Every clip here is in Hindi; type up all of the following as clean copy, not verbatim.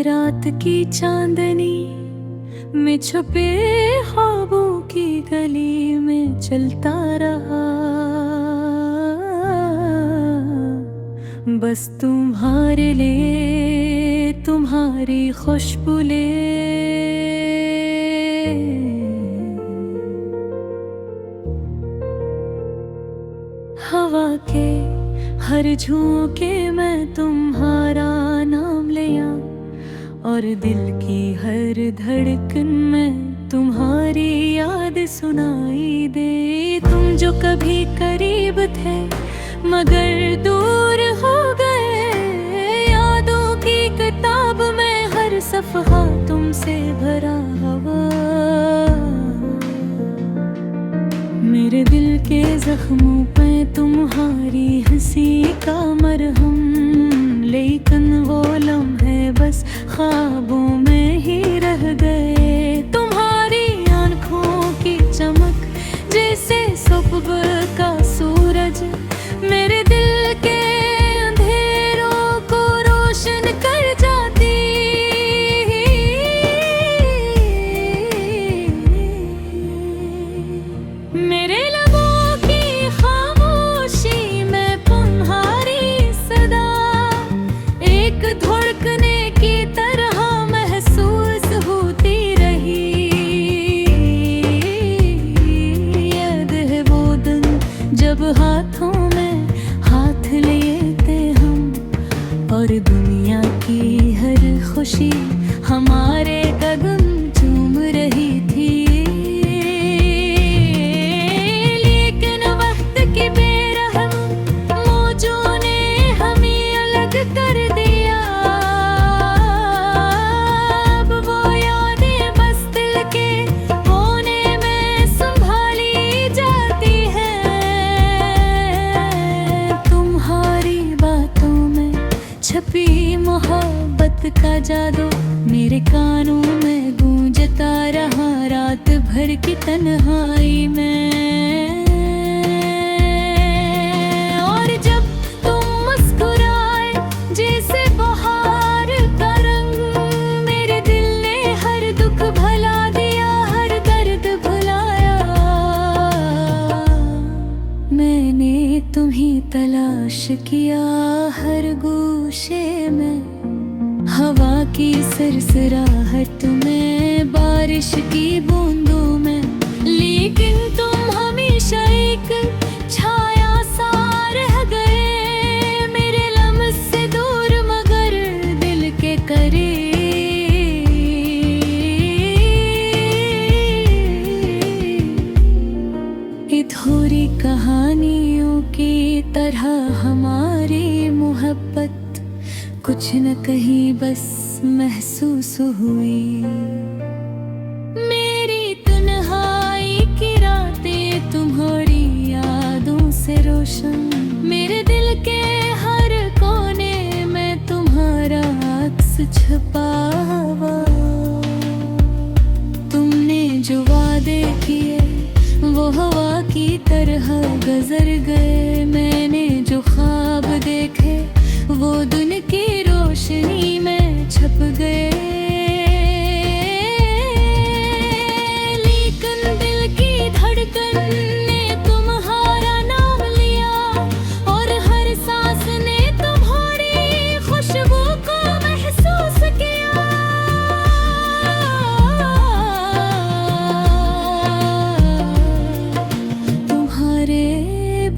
रात की चांदनी में छुपे ख्वाबों की गली में चलता रहा, बस तुम्हारे लिए तुम्हारी खुशबू ले। हवा के हर झोंके में तुम्हारा नाम लिया, और दिल की हर धड़कन में तुम्हारी याद सुनाई दे। तुम जो कभी करीब थे मगर दूर हो गए, यादों की किताब में हर सफ़हा तुमसे भरा हुआ। मेरे दिल के जख्मों पे तुम्हारी हंसी का मरहम, लेकिन वो लम्हे बस ख्वाबों में ही रह गए। तुम्हारी आँखों की चमक जैसे सुबह का सूरज, मेरे दिल के अंधेरों को रोशन कर जाती। मेरे लबों की खामोशी में तुम्हारी सदा एक धड़कने की तरह महसूस होती रही। याद है वो दिन जब हाथों में हाथ लिए थे हम, और दुनिया की हर खुशी हमारे कदम चूम रही थी। लेकिन वक्त की बेरहम मौजों ने हमें अलग कर दिया। अब वो यादें बस दिल के कोने में संभाली जाती हैं। तुम्हारी बातों में छपी मोहब्बत का जादू मेरे कानों में गूंजता रहा रात भर की तन्हाई में। और जब तुम मुस्कुराए जैसे बहार का रंग, मेरे दिल ने हर दुख भुला दिया, हर दर्द भुलाया। मैंने तुम्हीं तलाश किया हर गोशे में, हवा की सरसराहट में, बारिश की बूंदों में, लेकिन तुम हमेशा एक छाया सा रह गए। मेरे लम्स से दूर मगर दिल के करीब। अधूरी कहानियों की तरह हमारी मोहब्बत कुछ न कहीं बस महसूस हुई। मेरी तन्हाई की रातें तुम्हारी यादों से रोशन, मेरे दिल के हर कोने में तुम्हारा अक्स छुपा हुआ। तुमने जो वादे किए वो हवा की तरह गुजर गए। मैंने जो ख्वाब देखे वो दिन की रोशनी में छप गए। लेकिन दिल की धड़कन ने तुम्हारा नाम लिया, और हर सांस ने तुम्हारी खुशबू को महसूस किया। तुम्हारे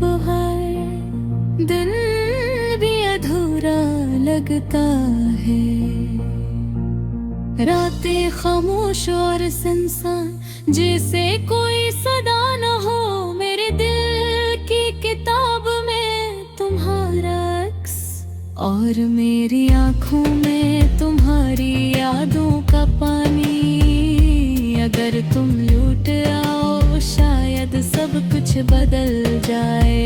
बगैर दिन भी अधूरा लगता है। रातें खामोश और सुनसान जैसे कोई सदा न हो। मेरे दिल की किताब में तुम्हारा अक्स, और मेरी आँखों में तुम्हारी यादों का पानी। अगर तुम लौट आओ शायद सब कुछ बदल जाए।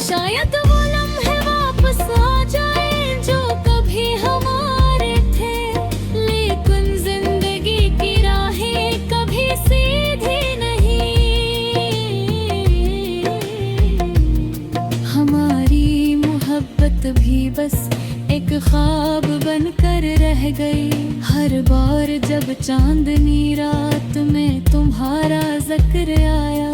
शायद वो लम्हे वापस आ जाए जो कभी हमारे थे। लेकिन जिंदगी की राहें कभी सीधी नहीं। हमारी मोहब्बत भी बस रह गई। हर बार जब चांदनी रात में तुम्हारा जिक्र आया,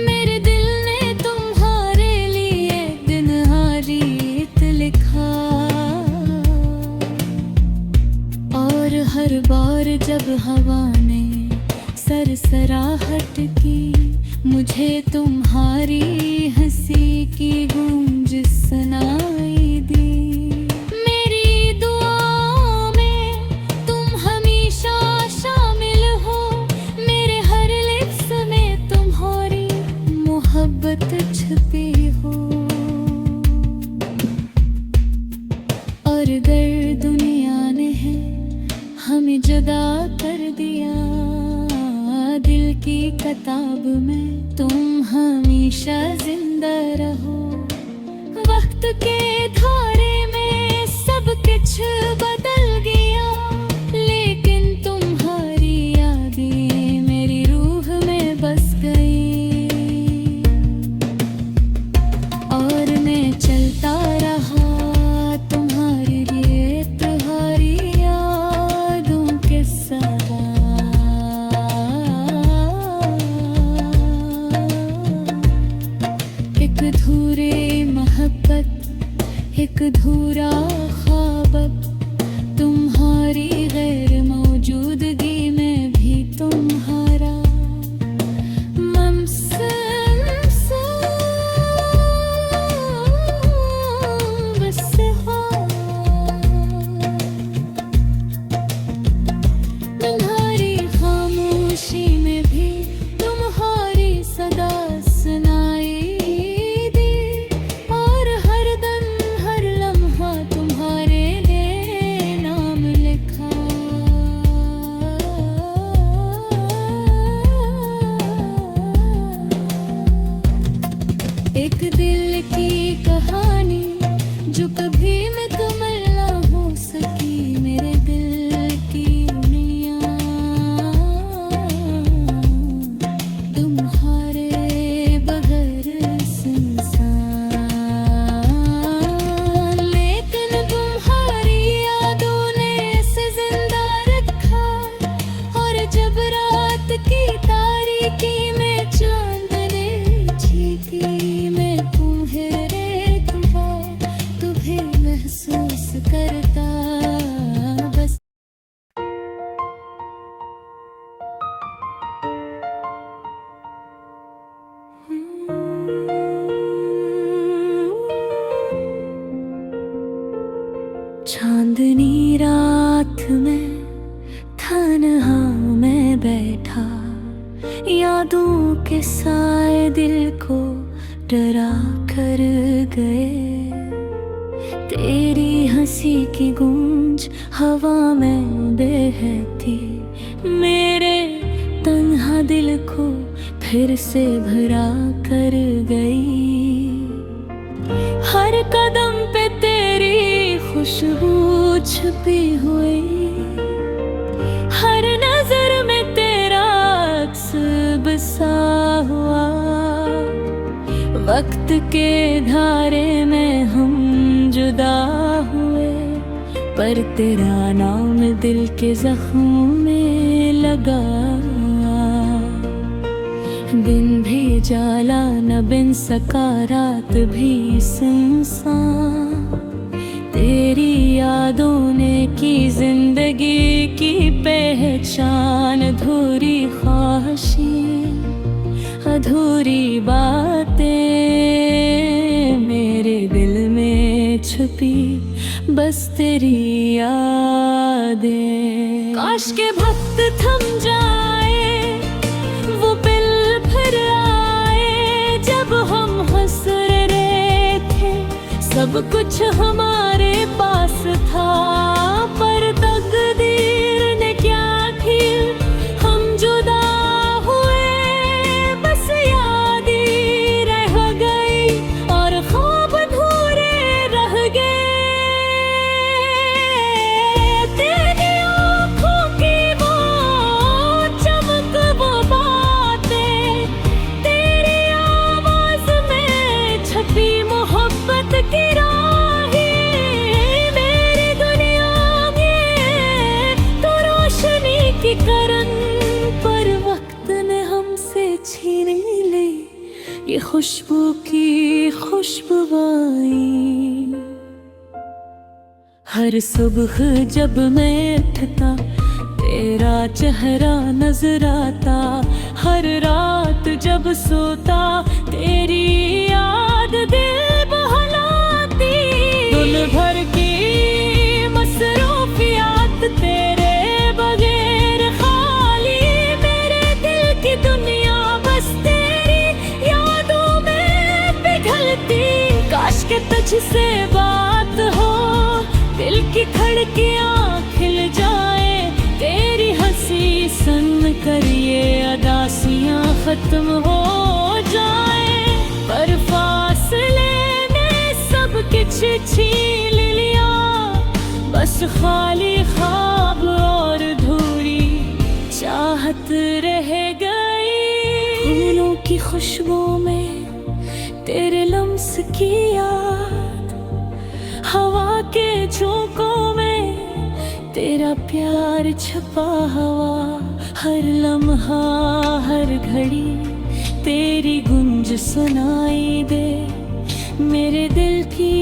मेरे दिल ने तुम्हारे लिए दिन हारीत लिखा। और हर बार जब हवा ने सरसराहट की, मुझे तुम्हारी हंसी की गूंज सुनाई दी। मेरी दुआओं में तुम हमेशा शामिल हो, मेरे हर लिफ्ज़ में तुम्हारी मोहब्बत छुपी हो। और अगर दुनिया ने हमें जुदा कर दिया, दिल की किताब में तुम हमेशा जिंदा रहो। वक्त के धारे में सब कुछ बदल गया, लेकिन तुम्हारी यादें मेरी रूह में बस गई। और मैं चलता रहा तुम्हारे लिए, तुम्हारी यादों के साथ। एक अधूरे मोहब्बत, एक अधूरा ख्वाब, तुम्हारी गैर मौजूदगी में भी तुम्हारा बस हो। तुम्हारी खामोशी में भी तुम्हारी सदा सुनाई दी। और हर दम हर लम्हा तुम्हारे लिए नाम लिखा। एक दिल की कहानी जो कभी मुकम्मल ना हो सकी, मेरे दिल की दुनिया तुम्हारे बगैर सुनसान। लेकिन तुम्हारी यादों ने इसे जिंदा रखा। और जब रात की तारीकी में चांदनी झीकी, मैं तुम्हें महसूस करता बस। चांदनी रात में तन्हा मैं बैठा, यादों के साए दिल को डरा कर गए। तेरी हंसी की गूंज हवा में बहती, मेरे तन्हा दिल को फिर से भरा कर गई। हर कदम पे तेरी खुशबू छुपी हुई, हर नजर में तेरा अक्स बसा हुआ। वक्त के धारे में हम जुदा हुए, पर तेरा नाम दिल के जख्मों में लगा। दिन भी जाला न बिन सका, रात भी सुनसान। तेरी यादों ने की जिंदगी की पहचान। अधूरी ख्वाहिशें, अधूरी बातें मेरे दिल में छुपी, बस तेरी यादें। काश के वक्त थम जाए, वो पल फिर आए, जब हम हंस रहे थे, सब कुछ हमारे पास था। पर तकदीर ने क्या किया, हम जुदा हुए, बस याद ही रह गई और ख्वाब अधूरे रह गए। तेरी आँखों की वो चमक, वो बातें, तेरी आवाज में छपी मोहब्बत की राहें, मेरी दुनिया खुशबू की खुशबुआई। हर सुबह जब मैं उठता तेरा चेहरा नजर आता, हर रात जब सोता तेरी याद दिल बहलाती। दुन भर की मसरूफियात तेरे बगैर खाली, मेरे दिल की दुनिया बस तेरी यादों में पिघलती। काश के तुझसे बात हो, दिल की धड़कियां खिल जाए, तेरी हंसी सुन कर ये अदासियां खत्म हो जाए। पर फासले ने सब कुछ छीन लिया, बस खाली ख्वाब और अधूरी चाहत रह गई। फूलों की खुशबू में तेरे लम्स की याद, हवा के झोंकों में तेरा प्यार छुपा हुआ। हर लम्हा हर घड़ी तेरी गूंज सुनाई दे, मेरे दिल की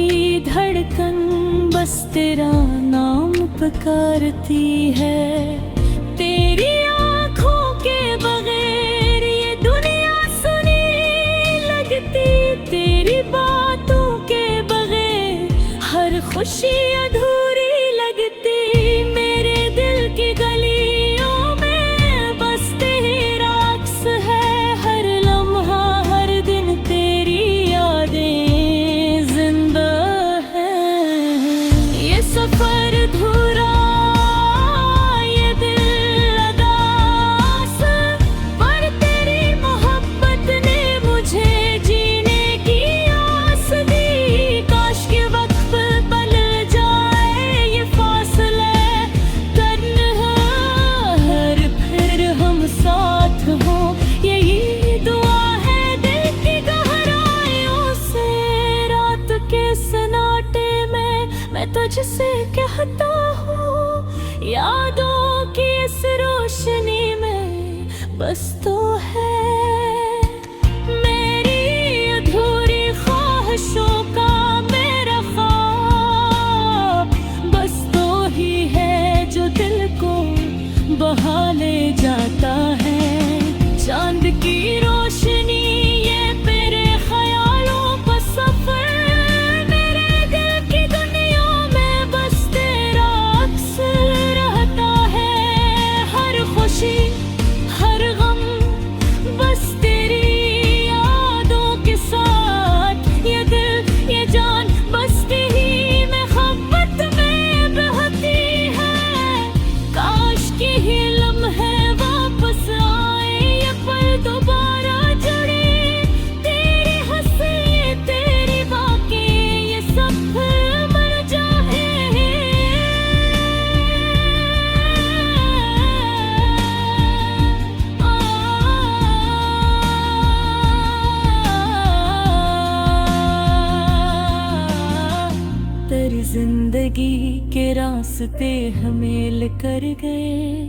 धड़कन बस तेरा नाम पुकारती है। तेरी आँखों के बगैर ये दुनिया सुनी लगती, तेरी बातों के बगैर हर खुशी अधूरी लगती। मेरे दिल की गलियों में बस तेरा अक्स है, हर लम्हा हर दिन तेरी यादें जिंदा है। ये सफर अधूरा, ये दिल अदास, पर तेरी मोहब्बत ने मुझे जीने की आस दी। काश के वक्त बल जाए ये फासले तन्हा, हर फिर हम साथ हो, यही दुआ है दिल की गहराइयों से। रात के सन्नाटे में मैं तुझसे कहता हूँ, यादों की इस रोशनी में बस तो है मेरी अधूरी ख्वाहिशों का मेरा ख्वाब। बस तो ही है जो दिल को बहा ले जाता है। चांद की रोशनी ये मेरे ख्यालों का सफर, मेरे दिल की दुनिया में बस तेरा अक्स रहता है। हर खुशी हर गम बस तेरी यादों के साथ, ये दिल ये जान बस तेरी मोहब्बत में बहती है। काश के ही लम्हे वापस आए, ये पल दोबारा जुड़े, तेरी हंसी तेरी बाकी ये सब मर जाए। तेरी जिंदगी के रास्ते हमें कर गए,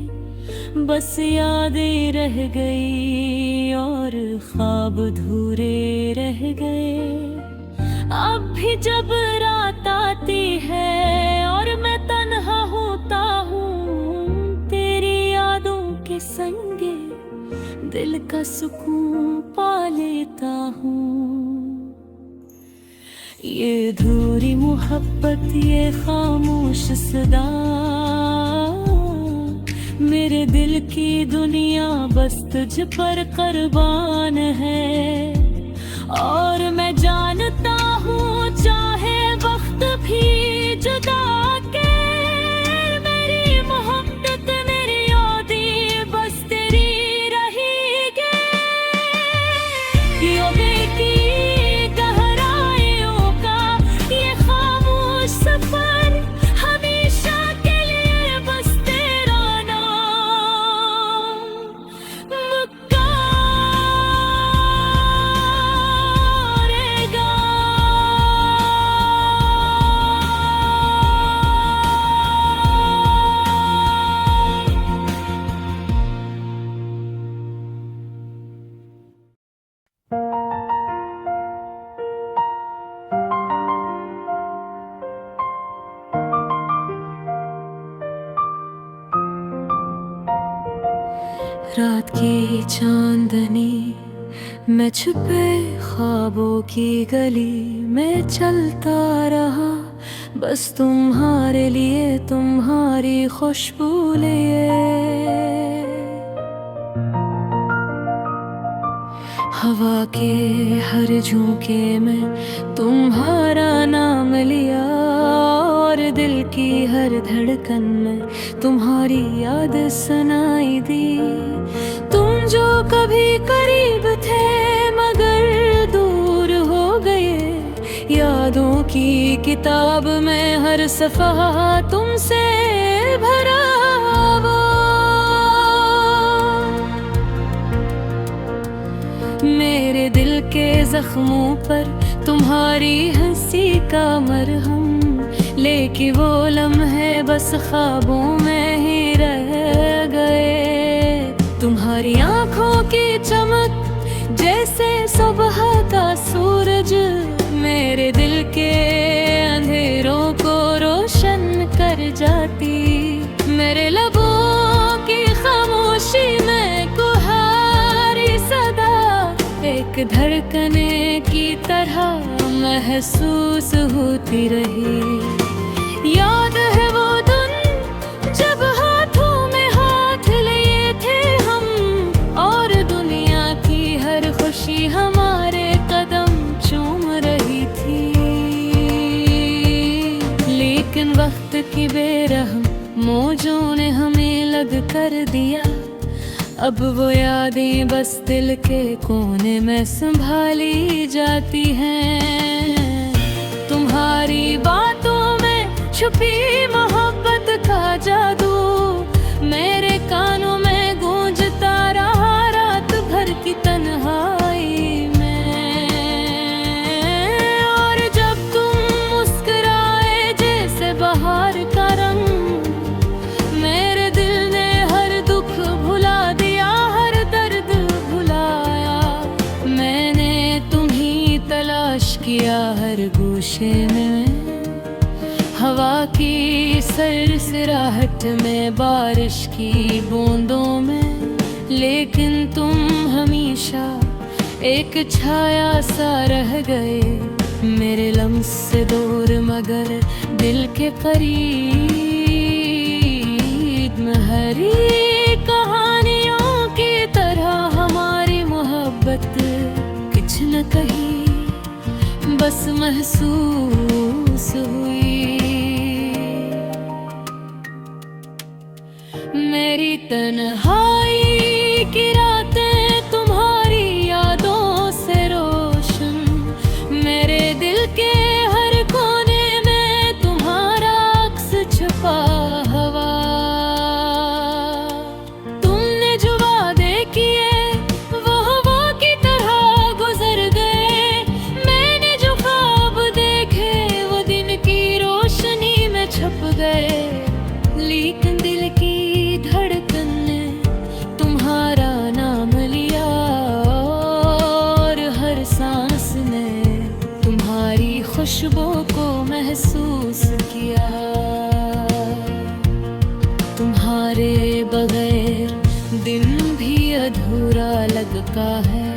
बस यादें रह गई और ख्वाब अधूरे रह गए। अब भी जब रात आती है और मैं तन्हा होता हूँ, तेरी यादों के संगे दिल का सुकून पा लेता हूँ। ये अधूरी मोहब्बत ये खामोश सदा, मेरे दिल की दुनिया बस तुझ पर कुर्बान है। और मैं जानता हूँ चाहे वक्त भी जुदा के, मेरी मोहब्बत मेरी यादें बस तेरी रहेगी। यो बेटी गहराइयों का ये खामोश सफर, हमेशा के लिए बस तेरा नाम पुकारेगा। रात की चांदनी, मैं छुपे ख्वाबों की गली में चलता रहा, बस तुम्हारे लिए, तुम्हारी खुशबू लिए। हवा के हर झोंके में तुम्हारा नाम लिया, और दिल की हर धड़कन में तुम्हारी याद सुनाई दी। तुम जो कभी करीब थे मगर दूर हो गए, यादों की किताब में हर सफ़हा तुमसे भरा। मेरे दिल के जख्मों पर तुम्हारी हंसी का मरहम, लेकिन वो लम्हे बस ख्वाबों में ही रह गए। तुम्हारी आंखों की चमक जैसे सुबह का सूरज, मेरे दिल के अंधेरों को रोशन कर जाती। मेरे लबों की खामोशी में कुहारी सदा एक धड़कने की तरह महसूस होती रही। याद है वो दिन जब हाथों में हाथ लिए थे हम, और दुनिया की हर खुशी हमारे कदम चूम रही थी। लेकिन वक्त की बेरहम मौजों ने हमें लग कर दिया। अब वो यादें बस दिल के कोने में संभाली जाती हैं। तुम्हारी बातों में छुपी मोहब्बत का जादू मेरे कानों में गूंजता रहा रात भर की तन्हाई में। और जब तुम मुस्कुराए जैसे बहार का रंग, मेरे दिल ने हर दुख भुला दिया, हर दर्द भुलाया। मैंने तुम्हीं तलाश किया हर गोशे में, हवा की सरसराहट में, बारिश की बूंदों में। लेकिन तुम हमेशा एक छाया सा रह गए, मेरे लम्स से दूर मगर दिल के करीब। हरी कहानियों की तरह हमारी मोहब्बत कुछ न कही बस महसूस हुई। मेरी तन्हाई की रातें तुम्हारी यादों से रोशन, मेरे दिल के हर कोने में तुम्हारा अक्स छुपा हवा। तुमने जो वादे किए वो हवा की तरह गुजर गए, मैंने जो ख्वाब देखे वो दिन की रोशनी में छुप गए। लेकिन दिल की धड़कन ने तुम्हारा नाम लिया, और हर सांस ने तुम्हारी खुशबू को महसूस किया। तुम्हारे बगैर दिन भी अधूरा लगता है,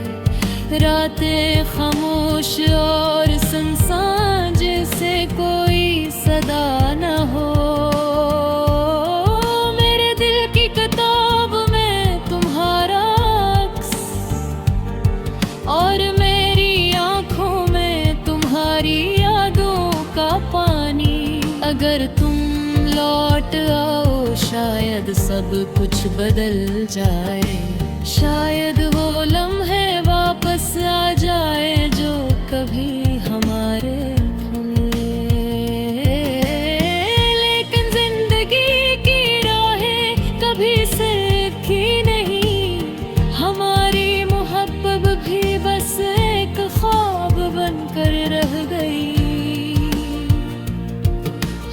रातें खामोश और सुनसान जैसे कोई सदा न हो। और मेरी आँखों में तुम्हारी यादों का पानी। अगर तुम लौट आओ शायद सब कुछ बदल जाए, शायद वो लम्हे वापस आ जाए जो कभी हमारे हुए। लेकिन जिंदगी की राहें कभी सीखी नहीं, हमारी मोहब्बत भी बस एक ख्वाब बनकर रह गई।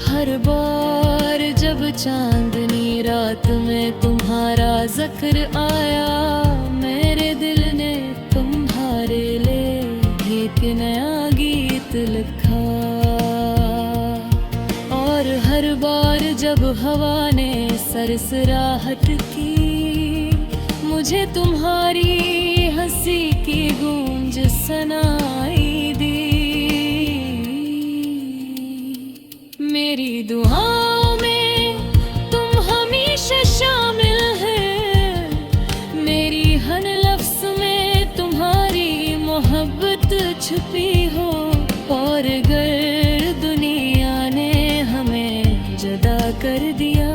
हर बार जब चांदनी रात में तुम्हारा जिक्र आया, मेरे दिल ने तुम्हारे लिए एक नया गीत लिखा। और हर बार जब हवा ने सरसराहट की, मुझे तुम्हारी हंसी की गूंज सुनाई दी। मेरी दुआओं में तुम हमेशा शामिल है, मेरी हर लफ्ज़ में तुम्हारी मोहब्बत छुपी हो। और अगर दुनिया ने हमें जुदा कर दिया,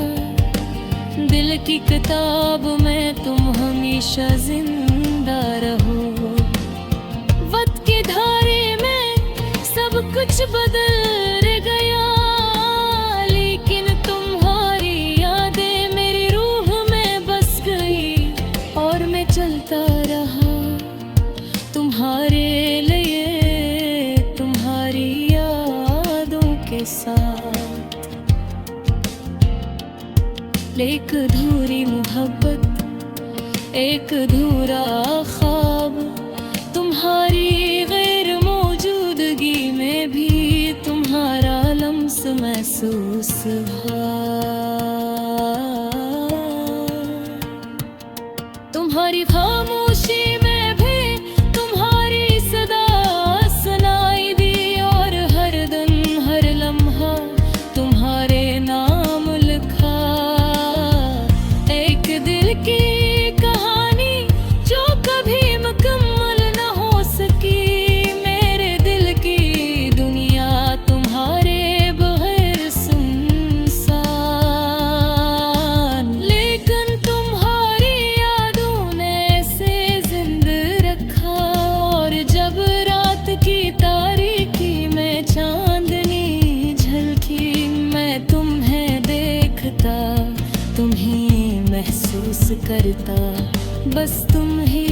दिल की किताब में तुम हमेशा जिंदा रहो। वक्त की धारे में सब कुछ बदल गया, लेकिन तुम्हारी यादें मेरी रूह में बस गई। और मैं चलता रहा तुम्हारे लिए, तुम्हारी यादों के साथ। एक अधूरी मोहब्बत, एक अधूरा ख्वाब, तुम्हारी गैर मौजूदगी में भी तुम्हारा लम्स महसूस हुआ। तुम्हारी खामोशी में भी तुम्हारी सदा सुनाई दी। और हर दिन हर लम्हा तुम्हारे नाम लिखा। एक दिल की कहानी जो कभी मुकम्मल न हो सकी। मेरे दिल की दुनिया तुम्हारे बगैर सुनसान, लेकिन तुम्हारी यादों ने ऐसे जिंदा रखा। और जब रात की तारीकी में चांदनी झलकी, मैं तुम्हें देखता, तुम्हें महसूस करता, बस तुम ही